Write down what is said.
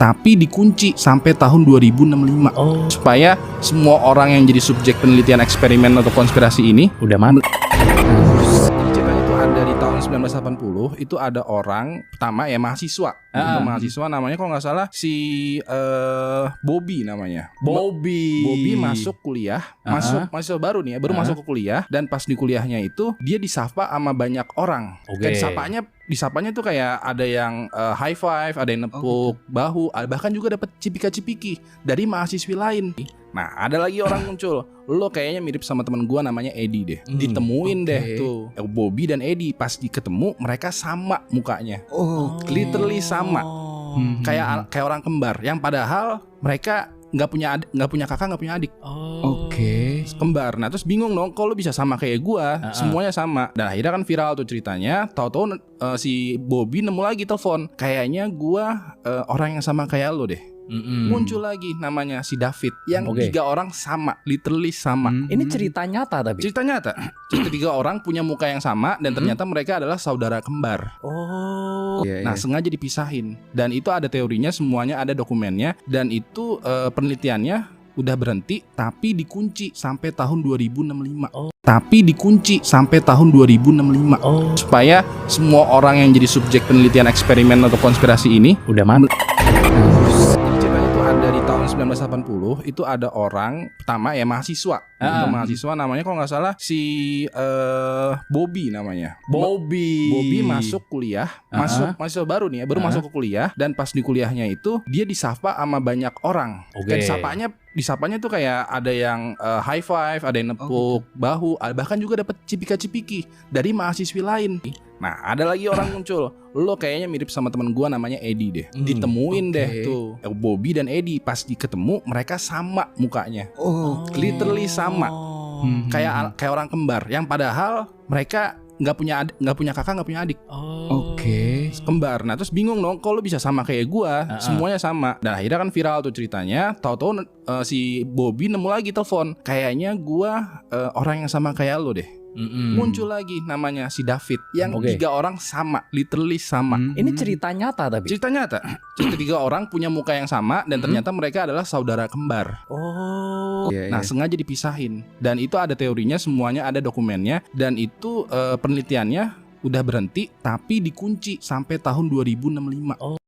tapi dikunci sampai tahun 2065. Supaya semua orang yang jadi subjek penelitian eksperimen atau konspirasi ini udah mati. Ceritanya itu ada di tahun 1980, itu ada orang pertama ya mahasiswa. Itu mahasiswa namanya kalau nggak salah si Bobby namanya. Bobby masuk kuliah, masuk mahasiswa baru nih ya, baru masuk ke kuliah, dan pas di kuliahnya itu dia disapa sama banyak orang. Dan disapanya tuh kayak ada yang high five, ada yang nepuk bahu, bahkan juga dapat cipika-cipiki dari mahasiswi lain. Nah, ada lagi orang muncul. Lo kayaknya mirip sama teman gua namanya Edi deh. Ditemuin deh tuh Bobby dan Edi. Pas ketemu mereka sama mukanya. Literally sama. Kayak orang kembar. Yang padahal mereka nggak punya kakak, nggak punya adik. Kembar. Nah, terus bingung dong, kok lo bisa sama kayak gua? Semuanya sama. Dan akhirnya kan viral tuh ceritanya. Tahu-tahu si Bobby nemu lagi telepon. Kayaknya gua orang yang sama kayak lo deh. Muncul lagi namanya si David. Yang 3 orang sama, literally sama. Ini cerita nyata tapi. Cerita nyata. Cerita 3 orang punya muka yang sama dan ternyata mereka adalah saudara kembar. Nah, sengaja dipisahin. Dan itu ada teorinya, semuanya ada dokumennya. Dan itu penelitiannya udah berhenti tapi dikunci sampai tahun 2065. Supaya semua orang yang jadi subjek penelitian eksperimen atau konspirasi ini udah mati. Ceritanya itu ada di tahun 1980, itu ada orang pertama ya mahasiswa. Itu mahasiswa namanya kalau nggak salah si Bobby namanya. Bobby masuk kuliah, masuk mahasiswa baru nih ya, baru masuk ke kuliah, dan pas di kuliahnya itu dia disapa sama banyak orang. Dan disapanya tuh kayak ada yang high five, ada yang nepuk bahu, bahkan juga dapat cipika-cipiki dari mahasiswi lain. Nah, ada lagi orang muncul. Lo kayaknya mirip sama teman gua namanya Edi deh. Ditemuin deh tuh Bobby dan Edi. Pas ketemu mereka sama mukanya. Literally sama. Kayak orang kembar. Yang padahal mereka nggak punya kakak, nggak punya adik. Kembar. Nah, terus bingung dong, kok lo bisa sama kayak gua? Semuanya sama. Dan akhirnya kan viral tuh ceritanya. Tahu-tahu si Bobby nemu lagi telepon. Kayaknya gua orang yang sama kayak lo deh. Muncul lagi namanya si David. Yang 3 orang sama, literally sama. Ini cerita nyata tapi. Cerita nyata. Cerita 3 orang punya muka yang sama dan ternyata mereka adalah saudara kembar. Nah, sengaja dipisahin. Dan itu ada teorinya, semuanya ada dokumennya. Dan itu penelitiannya udah berhenti tapi dikunci sampai tahun 2065.